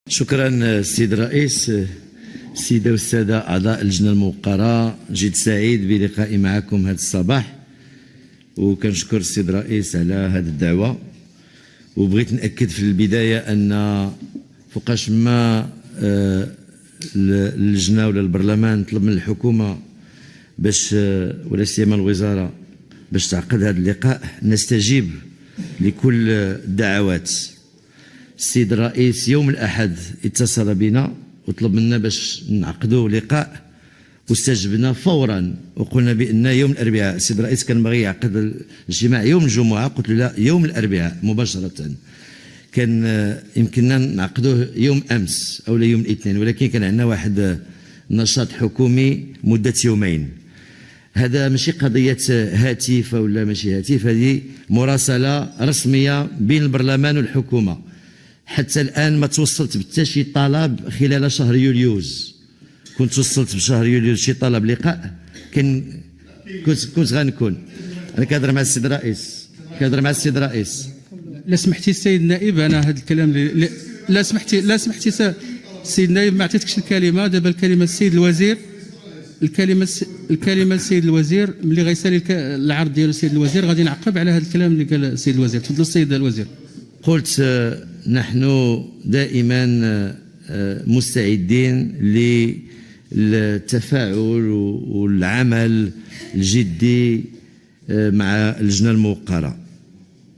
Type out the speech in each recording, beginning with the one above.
شكرا سيد الرئيس. السيدة والسادة أعضاء اللجنة الموقرة، جد سعيد بلقائي معكم هذا الصباح، وكنشكر السيد الرئيس على هذه الدعوة. وبغيت نأكد في البداية أن فوقاش ما اللجنة ولا البرلمان طلب من الحكومة باش ولا سيما الوزارة باش تعقد هذا اللقاء، نستجيب لكل الدعوات. السيد الرئيس يوم الأحد اتصل بنا وطلب منا باش نعقدوا لقاء، واستجبنا فورا وقلنا بأن يوم الأربعاء. السيد الرئيس كان باغي يعقد الاجتماع يوم الجمعة، قلت له لا، يوم الأربعاء مباشرة. كان يمكننا نعقدوه يوم أمس أو يوم الاثنين، ولكن كان عندنا واحد نشاط حكومي مدة يومين. هذا ماشي قضية هاتف ولا ماشي هاتف، هذه مراسلة رسمية بين البرلمان والحكومة. حتى الآن ما توصلت بتا شي طلب خلال شهر يوليوز. كنت وصلت بشهر يوليوز شي طلب لقاء، كنت غنكون. أنا كنهضر مع السيد الرئيس، لا سمحتي السيد النائب، انا هذا الكلام لا سمحتي السيد النائب، ما عطيتكش الكلمه. دابا الكلمه السيد الوزير، الكلمه السيد الوزير. ملي غيسالي العرض ديال السيد الوزير غادي نعقب على هذا الكلام اللي قال السيد الوزير. تفضل السيد الوزير. قلت نحن دائما مستعدين للتفاعل والعمل الجدي مع اللجنة الموقرة.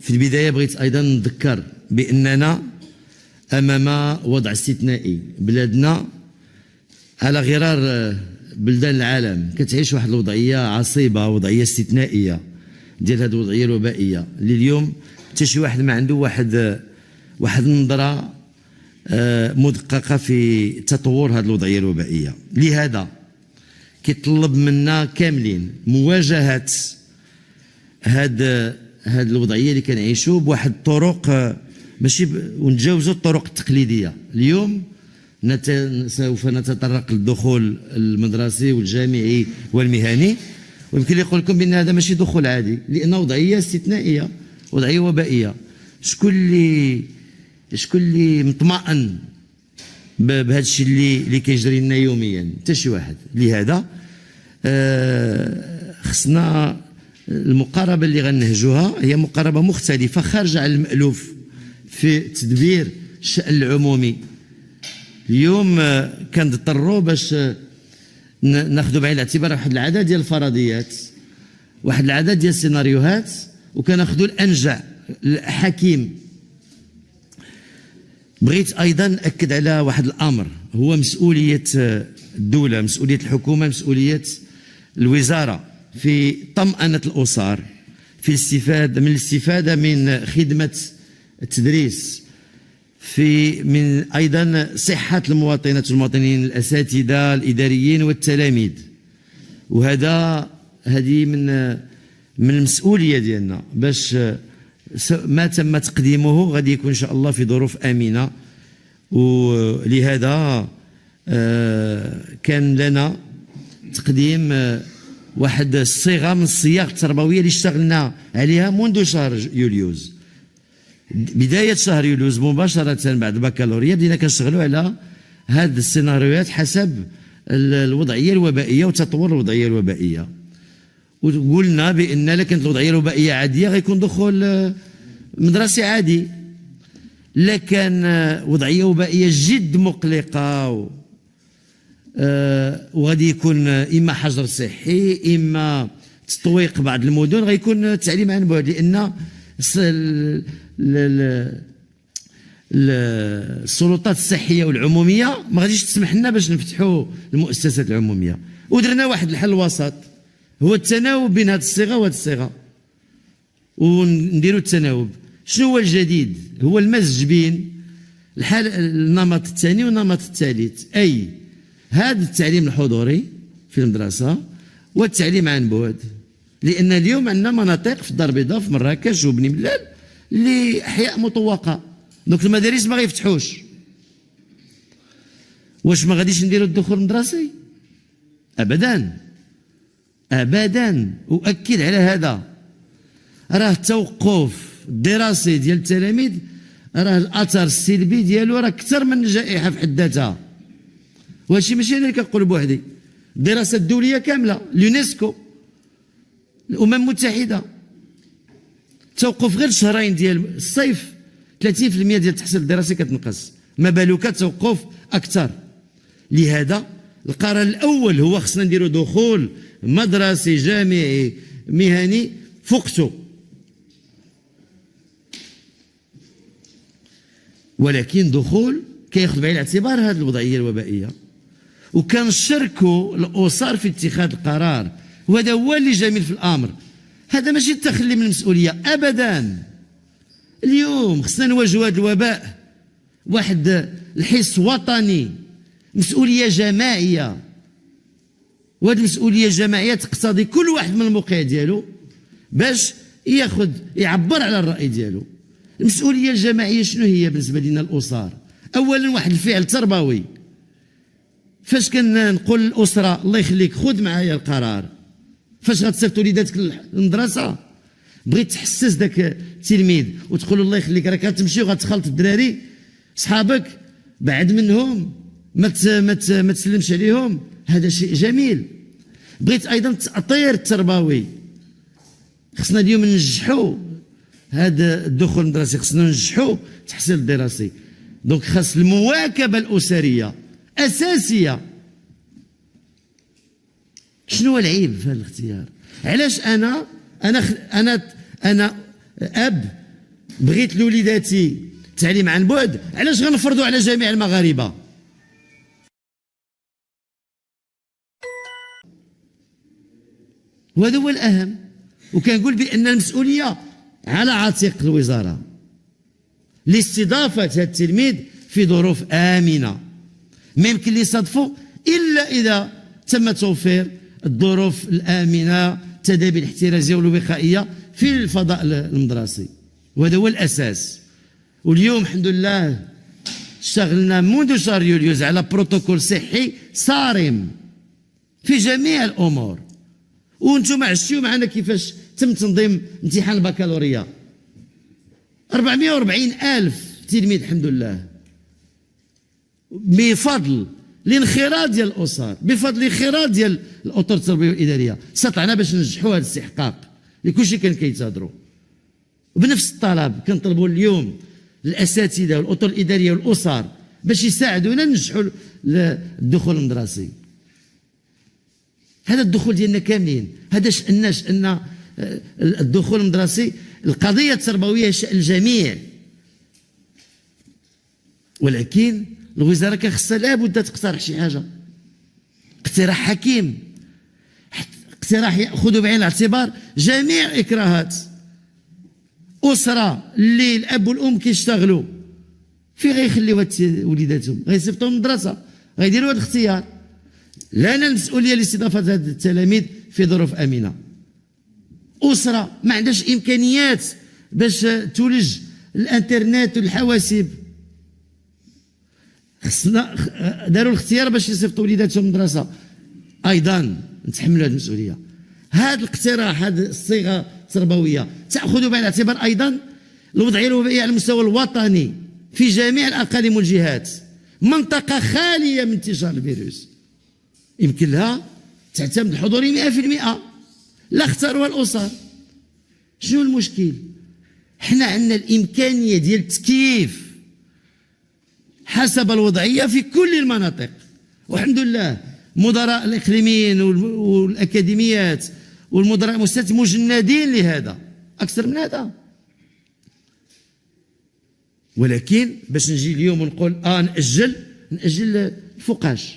في البداية بغيت أيضا نذكر بأننا أمام وضع استثنائي. بلادنا على غرار بلدان العالم كتعيش واحد الوضعية عصيبة، وضعية استثنائية ديال هذه الوضعية الوبائية اللي اليوم حتى شي واحد ما عنده واحد النظرة مدققة في تطور هذه الوضعية الوبائية. لهذا كيطلب منا كاملين مواجهة هذه الوضعية اللي كنعيشوا بواحد الطرق ماشي ونتجاوزوا الطرق التقليدية. اليوم سوف نتطرق للدخول المدرسي والجامعي والمهني، ويمكن لي يقول لكم بأن هذا ماشي دخول عادي، لأنه وضعية استثنائية، وضعية وبائية. شكون اللي مطمئن بهذا الشيء اللي كيجري لنا يوميا؟ حتى شي واحد. لهذا خصنا المقاربة اللي غنهجوها هي مقاربة مختلفة خارجة عن المألوف في تدبير الشأن العمومي. اليوم كنضطروا باش ناخذوا بعين الاعتبار واحد العدد ديال الفرضيات، واحد العدد ديال السيناريوهات، وكناخذوا الأنجع الحكيم. بغيت أيضا نأكد على واحد الأمر، هو مسؤولية الدولة، مسؤولية الحكومة، مسؤولية الوزارة في طمأنة الأسر، في الاستفادة من خدمة التدريس، من أيضا صحة المواطنات والمواطنين، الأساتذة، الإداريين والتلاميذ. هذه من المسؤولية ديالنا باش ما تم تقديمه غادي يكون إن شاء الله في ظروف آمنة. ولهذا كان لنا تقديم واحد الصيغة من الصياغ التربوية اللي اشتغلنا عليها منذ شهر يوليوز. بداية شهر يوليوز مباشرة بعد البكالوريا بدينا كنشتغلوا على هذه السيناريوهات حسب الوضعية الوبائية وتطور الوضعية الوبائية. وقلنا بأن لو كانت الوضعية الوبائية عادية غيكون دخول مدرسي عادي، لكن وضعية وبائية جد مقلقة وغادي يكون إما حجر صحي إما تطويق بعض المدن، غيكون التعليم عن بعد، لأن السلطات الصحية والعمومية ما غاديش تسمح لنا باش نفتحوا المؤسسات العمومية. ودرنا واحد الحل وسط، هو التناوب بين هذه الصيغة وهذه الصيغة، ونديروا التناوب. شنو هو الجديد؟ هو المزج بين النمط الثاني والنمط الثالث، أي هذا التعليم الحضوري في المدرسة والتعليم عن بعد. لأن اليوم عندنا مناطق في الدار البيضاء، في مراكش وبني ملال، اللي أحياء مطوقة، دونك المدارس ما غيفتحوش. واش ما غاديش نديروا الدخول المدرسي؟ أبدا أبدا. أؤكد على هذا، راه التوقف الدراسي ديال التلاميذ راه الاثر السلبي ديالو راه اكثر من الجائحه في حد ذاتها. وهادشي ماشي انا اللي كنقول بوحدي، الدراسات الدوليه كامله، اليونسكو، الامم المتحده، توقف غير شهرين ديال الصيف 30% ديال التحصيل الدراسي كتنقص، ما بالك توقف اكثر. لهذا القرار الاول هو خصنا نديروا دخول مدرسي جامعي مهني فوقته، ولكن دخول كياخذ بعين الاعتبار هذه الوضعيه الوبائيه، وكنشركوا الاسر في اتخاذ القرار، وهذا هو اللي جميل في الامر. هذا ماشي التخلي من المسؤوليه ابدا. اليوم خصنا نواجهوا هذا الوباء واحد الحس وطني، مسؤوليه جماعيه، وهذه المسؤوليه الجماعيه تقتضي كل واحد من الموقع ديالو باش يعبر على الراي ديالو. المسؤوليه الجماعيه شنو هي بالنسبه لنا الاسر؟ اولا واحد الفعل تربوي، فاش كنقول للاسره الله يخليك خذ معايا القرار فاش غتصيفط وليداتك للمدرسه، بغيت تحسس ذاك التلميذ وتقول الله يخليك راك غتمشي وغتخلط الدراري صحابك، بعد منهم ما تسلمش عليهم، هذا شيء جميل. بغيت ايضا التاطير التربوي، خصنا اليوم ننجحوا هذا الدخول المدرسي، خصنا ننجحوا التحصيل الدراسي. دونك خاص المواكبه الاسريه اساسيه. شنو هو العيب في هذا الاختيار؟ علاش انا اب بغيت لوليداتي التعليم عن بعد، علاش غنفرضوا على جميع المغاربه؟ وهذا هو الاهم. وكنقول بان المسؤوليه على عاتق الوزاره لاستضافه هذا التلميذ في ظروف امنه، ما يمكن لي يصادفوا الا اذا تم توفير الظروف الامنه، التدابير الاحترازيه والوقائيه في الفضاء المدرسي، وهذا هو الاساس. واليوم الحمد لله اشتغلنا منذ شهر يوليوز على بروتوكول صحي صارم في جميع الامور، وانتم عشتوا معنا كيفاش تم تنظيم امتحان البكالوريا. 440 ألف تلميذ الحمد لله، بفضل الانخراط ديال الاسر، بفضل الانخراط ديال الاطر التربويه والاداريه، استطعنا باش ننجحوا هذا الاستحقاق اللي كلشي كان كيتهضروا. وبنفس الطلب كنطلبوا اليوم الاساتذه والاطر الاداريه والاسر باش يساعدونا ننجحوا الدخول المدرسي. هذا الدخول ديالنا كاملين، هذا شأن الدخول المدرسي، القضيه التربويه شأن الجميع، ولكن الوزاره كان خصها لابد تقترح شي حاجه، اقتراح حكيم، اقتراح ياخذ بعين الاعتبار جميع اكراهات اسره اللي الاب والام كيشتغلوا، في غيخليو وليداتهم غيصيفطوهم للمدرسه، غيديروا هذا الاختيار. لنا المسؤوليه لاستضافه هذه التلاميذ في ظروف امنه. اسره ما عندهاش امكانيات باش تولج الانترنت والحواسيب، خصنا داروا الاختيار باش يصيفطوا وليداتهم المدرسه، ايضا نتحملوا هذه المسؤوليه. هذا الاقتراح، هذه الصيغه التربويه تاخذ بعين الاعتبار ايضا الوضعيه الوبائيه على المستوى الوطني في جميع الاقاليم والجهات. منطقه خاليه من انتشار الفيروس يمكن لها تعتمد الحضوري 100%، لا اختاروها الاسر. شنو المشكل؟ حنا عندنا الامكانيه ديال التكييف حسب الوضعيه في كل المناطق، والحمد لله مدراء الاقليميين والاكاديميات والمدراء المؤسسات مجندين لهذا، اكثر من هذا. ولكن باش نجي اليوم ونقول نأجل فوقاش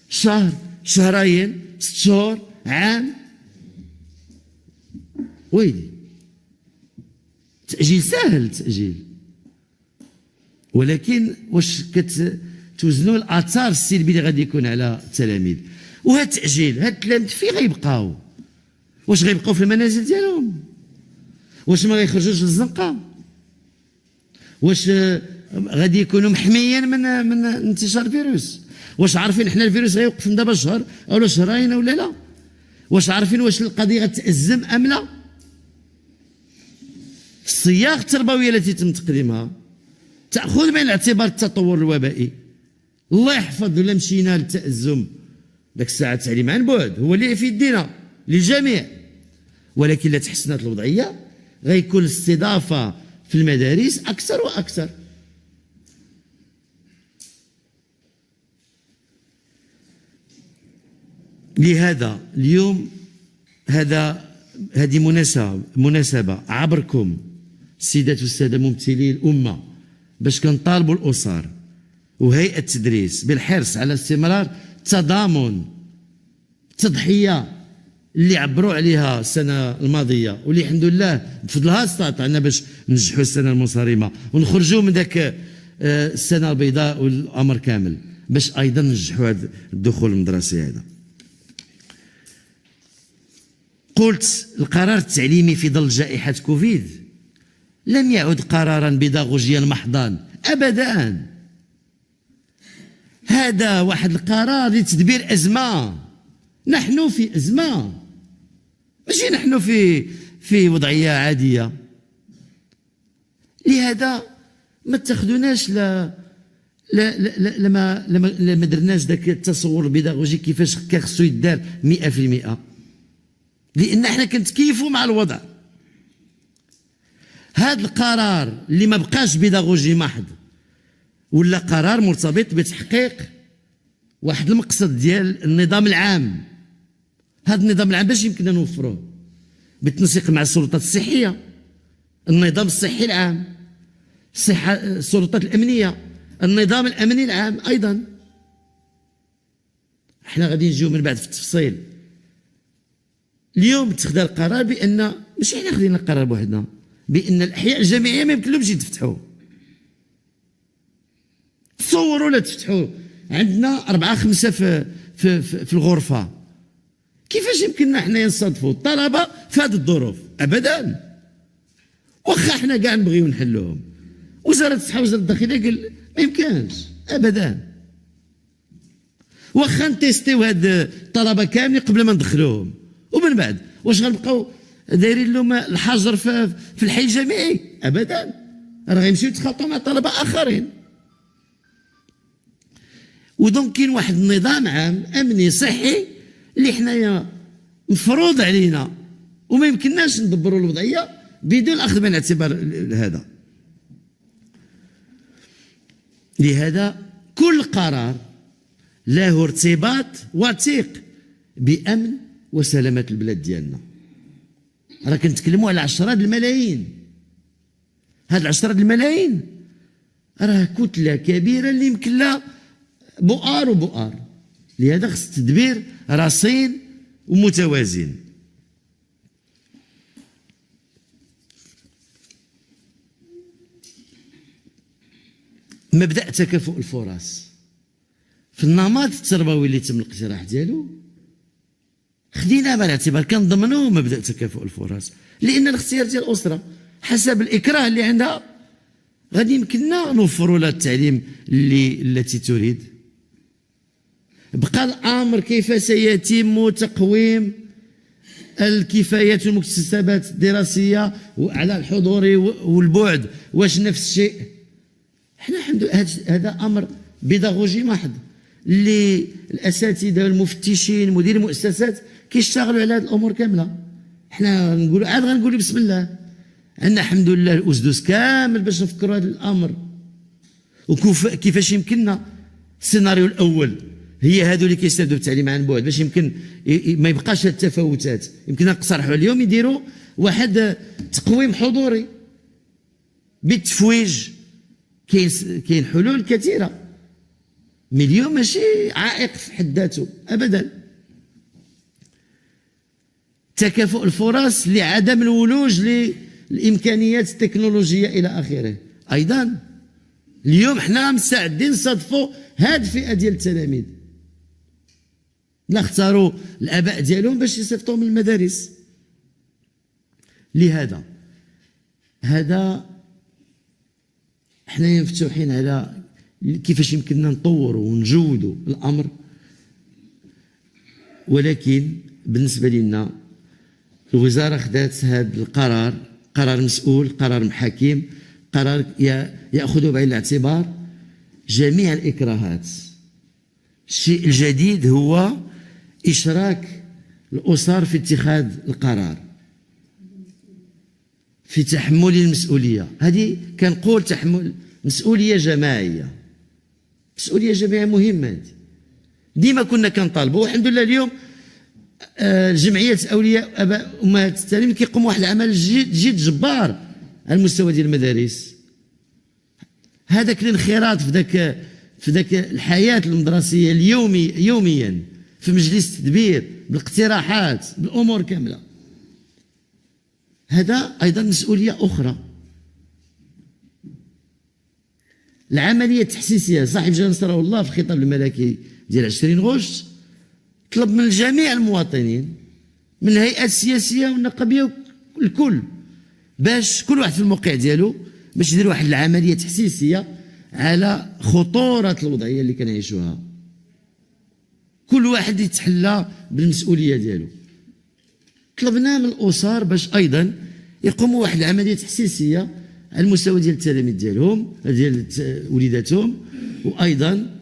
شهر، شهرين، 6 شهور، عام، ويلي تأجيل سهل التأجيل، ولكن واش كتوزنوا الاثار السلبي اللي غادي يكون على التلاميذ؟ وهذا التأجيل، هاد التلاميذ فين غيبقاو؟ واش غيبقاو في المنازل ديالهم؟ واش ما غيخرجوش للزنقه؟ واش غادي يكونوا محميين من انتشار الفيروس؟ واش عارفين حنا الفيروس غيوقف من دابا شهر او شهرين ولا لا؟ واش عارفين واش القضيه غتأزم ام لا؟ الصياغه التربويه التي تم تقديمها تأخذ بعين الاعتبار التطور الوبائي. الله يحفظ ولا مشينا للتأزم ذاك الساعة التعليم عن بعد هو اللي في يدينا للجميع، ولكن لا تحسنت الوضعية غيكون الاستضافة في المدارس أكثر وأكثر. لهذا اليوم هذه مناسبة عبركم السيدات والسادة ممثلي الأمة باش كنطالبوا الأسر وهيئة التدريس بالحرص على استمرار التضامن، التضحية اللي عبروا عليها السنة الماضية واللي الحمد لله بفضلها استطعنا باش ننجحوا السنة المنصرمة ونخرجوا من ذاك السنة البيضاء والأمر كامل باش أيضا ننجحوا هذا الدخول المدرسي. هذا قلت القرار التعليمي في ظل جائحة كوفيد لم يعد قرارا بيداغوجيا محضا أبدا. هذا واحد القرار لتدبير أزمة. نحن في أزمة، ماشي نحن في وضعية عادية. لهذا ما اتخذوناش لما درناش ذاك التصور البيداغوجي كيفاش كان خصو يدار 100%، لأن احنا كنتكيفوا مع الوضع. هذا القرار اللي ما بقاش بيداغوجي محض ولا قرار مرتبط بتحقيق واحد المقصد ديال النظام العام. هذا النظام العام باش يمكننا نوفروه بالتنسيق مع السلطات الصحية، النظام الصحي العام، السلطات الأمنية، النظام الأمني العام أيضا. احنا غادي نجيو من بعد في التفصيل. اليوم اتخذ القرار بأن ماشي احنا خدينا القرار بوحدنا بأن الأحياء الجامعية ما يمكن لهمش يتفتحوا. تصوروا لا تفتحوا عندنا 4 5 في الغرفة، كيفاش يمكننا حنا نصادفوا الطلبة في هذه الظروف؟ أبدا. واخا حنا كاع نبغيو نحلوهم، وزارة الصحة وزارة الداخلية قال ما يمكنش أبدا. واخا نتيستيو هاد الطلبة كاملين قبل ما ندخلوهم، ومن بعد واش غنبقاو دايرين لهم الحجر في الحي الجامعي؟ أبدا. راه غيمشيو يتخاطبوا مع طلبة آخرين. ودونك كاين واحد النظام عام امني صحي اللي حنايا مفروض علينا وما يمكنناش ندبروا الوضعيه بدون الاخذ بعين الاعتبار هذا. لهذا كل قرار له ارتباط وثيق بامن وسلامه البلاد ديالنا. راه كنتكلموا على عشرات الملايين. هاد العشرات الملايين راه كتله كبيره اللي يمكن لها بؤار وبؤار. لهذا خص تدبير رصين ومتوازن. مبدأ تكافؤ الفرص في النمط التربوي اللي تم الاقتراح ديالو خديناه بالاعتبار، كنضمنوا مبدأ تكافؤ الفرص، لأن الاختيار ديال الأسرة حسب الإكراه اللي عندها غادي يمكننا نوفروا لها التعليم التي تريد. بقى الأمر كيف سيتم تقويم الكفايات والمكتسبات الدراسية على الحضور والبعد، واش نفس الشيء؟ احنا الحمد لله هذا أمر بيداغوجي محض اللي الأساتذة والمفتشين مدير المؤسسات كيشتغلوا على هذه الأمور كاملة. احنا نقولوا عاد غنقولوا بسم الله، عندنا الحمد لله الأسدس كامل باش نفكروا هذا الأمر وكيفاش يمكننا. السيناريو الأول هي هادو اللي كيستافدوا بالتعليم عن بعد باش يمكن ما يبقاش التفاوتات، يمكن نقترحوا اليوم يديروا واحد تقويم حضوري بالتفويج. كاين حلول كثيره، مليون ماشي عائق في حد ذاته ابدا. تكافؤ الفرص لعدم الولوج للامكانيات التكنولوجيه الى اخره. ايضا اليوم حنا مستعدين نصادفوا هذه الفئه ديال التلاميذ لا اختاروا الاباء ديالهم باش يصيفطوهم من المدارس. لهذا هذا حنا مفتوحين على كيفاش يمكننا نطوروا ونجودوا الامر، ولكن بالنسبه لنا الوزاره خدات هذا القرار، قرار مسؤول، قرار حكيم، قرار يأخذ بعين الاعتبار جميع الإكراهات. الشيء الجديد هو إشراك الأسر في اتخاذ القرار، في تحمل المسؤولية. هذه كنقول تحمل مسؤولية جماعية، مسؤولية جماعية مهمة. هذه ديما كنا كنطالبوا، والحمد لله اليوم جمعية أولياء أباء أمهات التعليم كيقوم واحد العمل جد جبار على المستوى ديال المدارس. هذاك الانخراط في ذاك الحياة المدرسية يوميا في مجلس التدبير بالاقتراحات بالأمور كاملة، هذا أيضا مسؤولية أخرى. العملية التحسيسية، صاحب جلالة نصره الله في الخطاب الملكي ديال 20 غشت طلب من جميع المواطنين، من الهيئات السياسية والنقابية الكل، باش كل واحد في الموقع ديالو باش يدير واحد العملية تحسيسية على خطورة الوضعية اللي كنعيشوها. كل واحد يتحلى بالمسؤولية ديالو. طلبنا من الأسر باش أيضا يقوموا واحد العملية تحسيسية على المستوى ديال التلاميذ ديالهم، ديال وليداتهم، وأيضا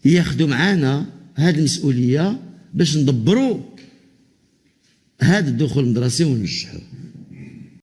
ياخذوا معنا هذه المسؤولية باش ندبروا هذا الدخول المدرسي وننجحوه.